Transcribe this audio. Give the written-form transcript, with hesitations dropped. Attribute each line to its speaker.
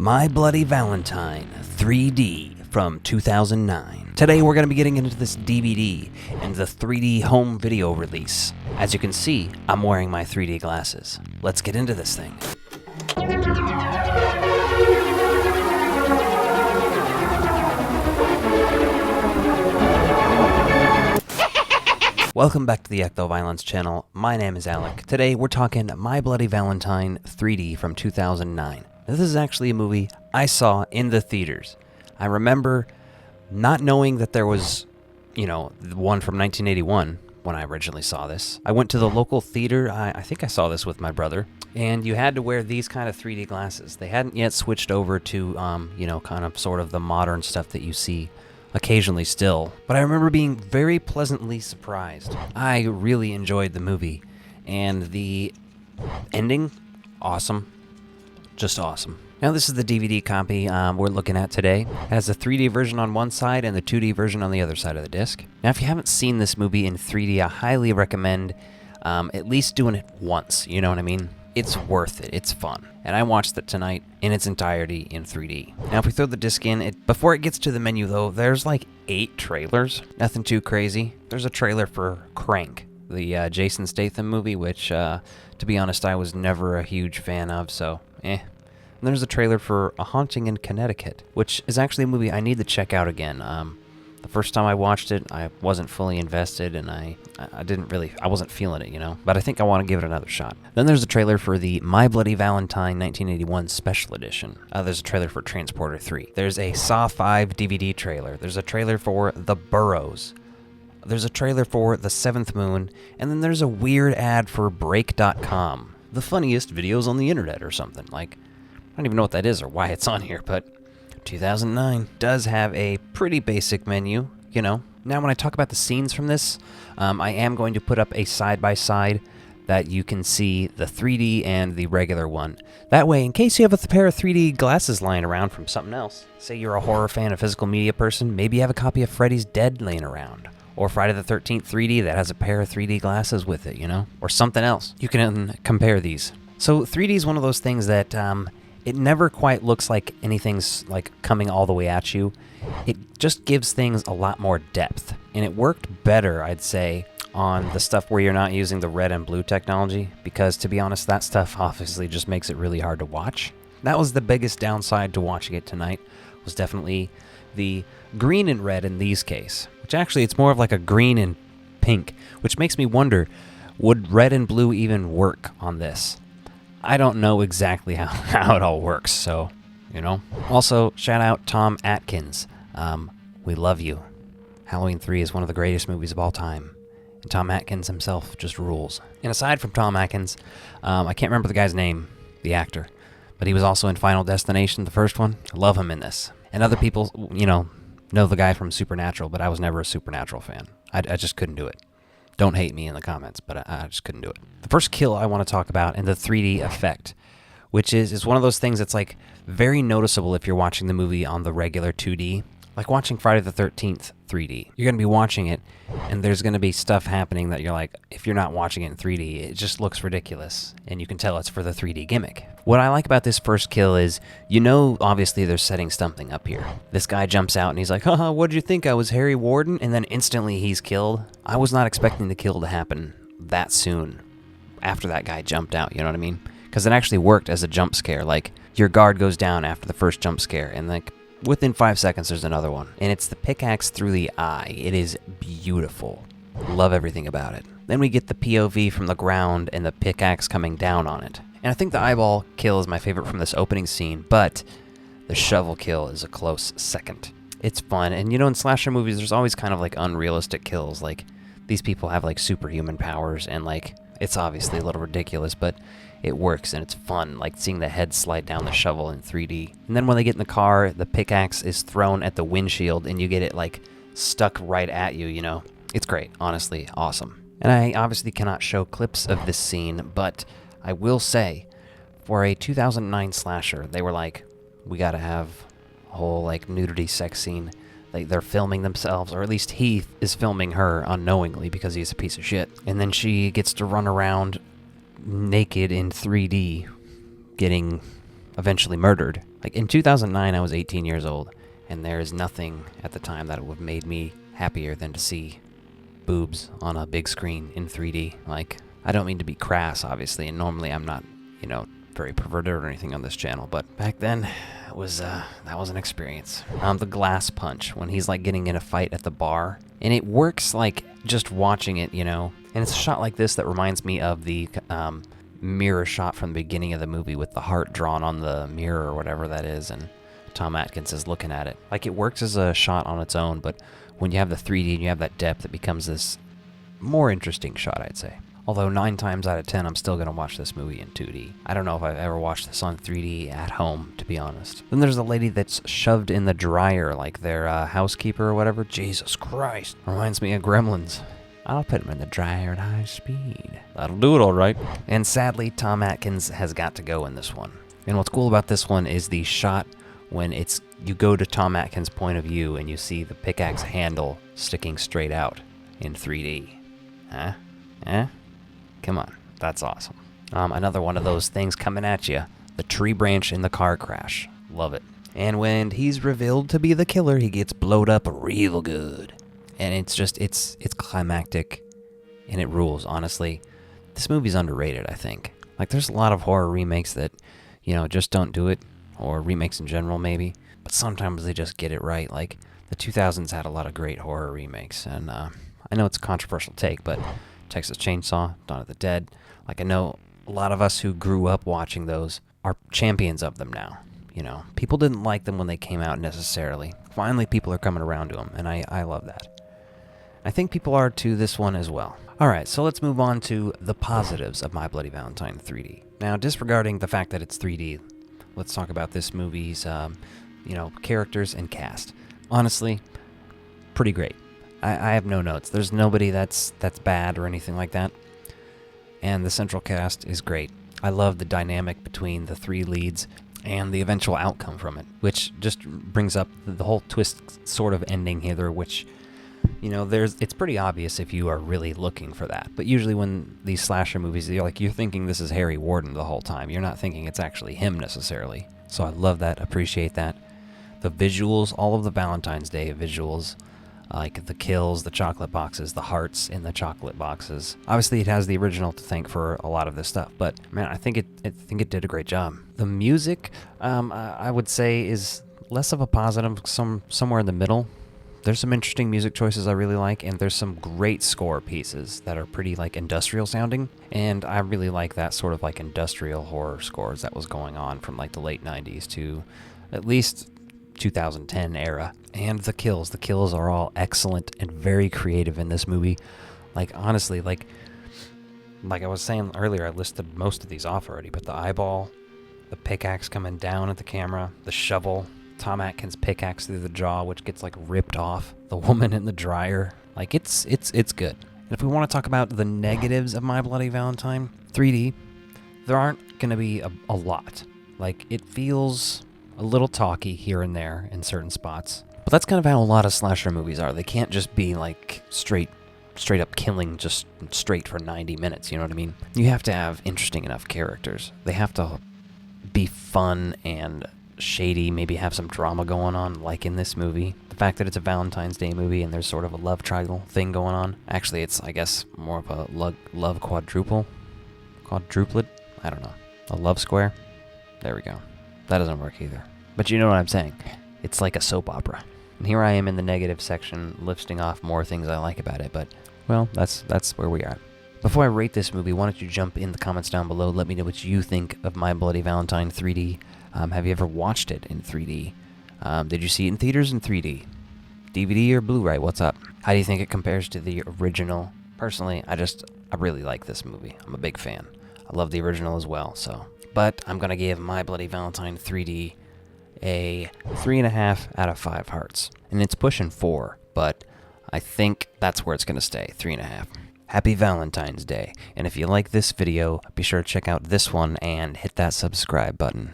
Speaker 1: My Bloody Valentine 3D from 2009. Today we're going to be getting into this DVD and the 3D home video release. As you can see, I'm wearing my 3D glasses. Let's get into this thing. Welcome back to the Ecto Violence channel. My name is Alec. Today we're talking My Bloody Valentine 3D from 2009. This is actually a movie I saw in the theaters. I remember not knowing that there was, the one from 1981 when I originally saw this. I went to the local theater. I think I saw this with my brother. And you had to wear these kind of 3D glasses. They hadn't yet switched over to, kind of sort of the modern stuff that you see occasionally still. But I remember being very pleasantly surprised. I really enjoyed the movie. And the ending, awesome. Just awesome. Now this is the DVD copy we're looking at today. It has the 3D version on one side and the 2D version on the other side of the disc. Now if you haven't seen this movie in 3D, I highly recommend at least doing it once, you know what I mean? It's worth it, it's fun. And I watched it tonight in its entirety in 3D. Now if we throw the disc in, before it gets to the menu though, there's like 8 trailers. Nothing too crazy. There's a trailer for Crank, the Jason Statham movie, which to be honest I was never a huge fan of, so And there's a trailer for A Haunting in Connecticut, which is actually a movie I need to check out again. The first time I watched it, I wasn't fully invested, and I wasn't feeling it, But I think I want to give it another shot. Then there's a trailer for the My Bloody Valentine 1981 Special Edition. There's a trailer for Transporter 3. There's a Saw 5 DVD trailer. There's a trailer for The Burrows. There's a trailer for The Seventh Moon, and then there's a weird ad for Break.com. The funniest videos on the internet or something. I don't even know what that is or why it's on here, but 2009 does have a pretty basic menu, Now, when I talk about the scenes from this, I am going to put up a side-by-side that you can see the 3D and the regular one. That way, in case you have a pair of 3D glasses lying around from something else, say you're a horror fan, a physical media person, maybe you have a copy of Freddy's Dead laying around. Or Friday the 13th 3D that has a pair of 3D glasses with it, Or something else. You can compare these. So 3D is one of those things that it never quite looks like anything's coming all the way at you. It just gives things a lot more depth. And it worked better, I'd say, on the stuff where you're not using the red and blue technology. Because to be honest, that stuff obviously just makes it really hard to watch. That was the biggest downside to watching it tonight, was definitely the green and red in these case. Which actually, it's more of like a green and pink, which makes me wonder, would red and blue even work on this? I don't know exactly how it all works, so, Also, shout out Tom Atkins. We love you. Halloween 3 is one of the greatest movies of all time. And Tom Atkins himself just rules. And aside from Tom Atkins, I can't remember the guy's name, the actor, but he was also in Final Destination, the first one. I love him in this. And other people, know the guy from Supernatural, but I was never a Supernatural fan. I just couldn't do it. Don't hate me in the comments, but I just couldn't do it. The first kill I want to talk about in the 3D effect, which is one of those things that's very noticeable if you're watching the movie on the regular 2D. Like watching Friday the 13th 3D. You're going to be watching it, and there's going to be stuff happening that you're like, if you're not watching it in 3D, it just looks ridiculous, and you can tell it's for the 3D gimmick. What I like about this first kill is, obviously they're setting something up here. This guy jumps out, and he's like, haha, what'd you think, I was Harry Warden? And then instantly he's killed. I was not expecting the kill to happen that soon after that guy jumped out, you know what I mean? Because it actually worked as a jump scare. Your guard goes down after the first jump scare, and within 5 seconds, there's another one. And it's the pickaxe through the eye. It is beautiful. Love everything about it. Then we get the POV from the ground and the pickaxe coming down on it. And I think the eyeball kill is my favorite from this opening scene, but the shovel kill is a close second. It's fun. And in slasher movies, there's always kind of unrealistic kills. These people have superhuman powers, and it's obviously a little ridiculous, but it works and it's fun, seeing the head slide down the shovel in 3D. And then when they get in the car, the pickaxe is thrown at the windshield and you get it stuck right at you, It's great, honestly, awesome. And I obviously cannot show clips of this scene, but I will say, for a 2009 slasher, they were we gotta have a whole nudity sex scene. They're filming themselves, or at least he is filming her unknowingly because he's a piece of shit. And then she gets to run around naked in 3D, getting eventually murdered. Like in 2009, I was 18 years old, and there is nothing at the time that would have made me happier than to see boobs on a big screen in 3D. Like, I don't mean to be crass, obviously, and normally I'm not, very perverted or anything on this channel, but back then, that was an experience. The glass punch, when he's like getting in a fight at the bar, and it works like just watching it, and it's a shot like this that reminds me of the mirror shot from the beginning of the movie with the heart drawn on the mirror or whatever that is, and Tom Atkins is looking at it. Like, it works as a shot on its own, but when you have the 3D and you have that depth, it becomes this more interesting shot, I'd say. Although 9 times out of 10, I'm still going to watch this movie in 2D. I don't know if I've ever watched this on 3D at home, to be honest. Then there's a lady that's shoved in the dryer, like their housekeeper or whatever. Jesus Christ. Reminds me of Gremlins. I'll put him in the dryer at high speed. That'll do it all right. And sadly, Tom Atkins has got to go in this one. And what's cool about this one is the shot when you go to Tom Atkins' point of view and you see the pickaxe handle sticking straight out in 3D. Huh? Eh? Come on, that's awesome. Another one of those things coming at you. The tree branch in the car crash. Love it. And when he's revealed to be the killer, he gets blowed up real good. And it's climactic, and it rules, honestly. This movie's underrated, I think. Like, there's a lot of horror remakes that, just don't do it, or remakes in general, maybe. But sometimes they just get it right. Like, the 2000s had a lot of great horror remakes, and I know it's a controversial take, but Texas Chainsaw, Dawn of the Dead. Like, I know a lot of us who grew up watching those are champions of them now. People didn't like them when they came out necessarily. Finally, people are coming around to them, and I love that. I think people are to this one as well. Alright, so let's move on to the positives of My Bloody Valentine 3D. Now, disregarding the fact that it's 3D, let's talk about this movie's, characters and cast. Honestly, pretty great. I have no notes. There's nobody that's bad or anything like that. And the central cast is great. I love the dynamic between the 3 leads and the eventual outcome from it, which just brings up the whole twist sort of ending here, which, it's pretty obvious if you are really looking for that. But usually when these slasher movies, you're thinking this is Harry Warden the whole time. You're not thinking it's actually him necessarily. So I love that, appreciate that. The visuals, all of the Valentine's Day visuals, like the kills, the chocolate boxes, the hearts in the chocolate boxes. Obviously, it has the original to thank for a lot of this stuff, but man, I think it did a great job. The music, I would say, is less of a positive, somewhere in the middle. There's some interesting music choices I really like, and there's some great score pieces that are pretty industrial sounding, and I really like that sort of industrial horror scores that was going on from the late 90s to at least 2010 era. And the kills are all excellent and very creative in this movie. Honestly, like I was saying earlier, I listed most of these off already, but the eyeball, the pickaxe coming down at the camera, the shovel, Tom Atkins' pickaxe through the jaw, which gets ripped off, the woman in the dryer. It's good. And if we want to talk about the negatives of My Bloody Valentine 3D, there aren't going to be a lot. It feels a little talky here and there in certain spots. But that's kind of how a lot of slasher movies are. They can't just be straight up killing just straight for 90 minutes, you know what I mean? You have to have interesting enough characters. They have to be fun and shady, maybe have some drama going on, like in this movie. The fact that it's a Valentine's Day movie and there's sort of a love triangle thing going on. Actually, it's, I guess, more of a love quadruplet? I don't know. A love square? There we go. That doesn't work either. But you know what I'm saying. It's like a soap opera. And here I am in the negative section, listing off more things I like about it, but, well, that's where we are. Before I rate this movie, why don't you jump in the comments down below, let me know what you think of My Bloody Valentine 3D. Have you ever watched it in 3D? Did you see it in theaters in 3D? DVD or Blu-ray, what's up? How do you think it compares to the original? Personally, I really like this movie. I'm a big fan. I love the original as well, so. But I'm going to give My Bloody Valentine 3D a 3.5 out of 5 hearts. And it's pushing 4, but I think that's where it's going to stay, 3.5. Happy Valentine's Day. And if you like this video, be sure to check out this one and hit that subscribe button.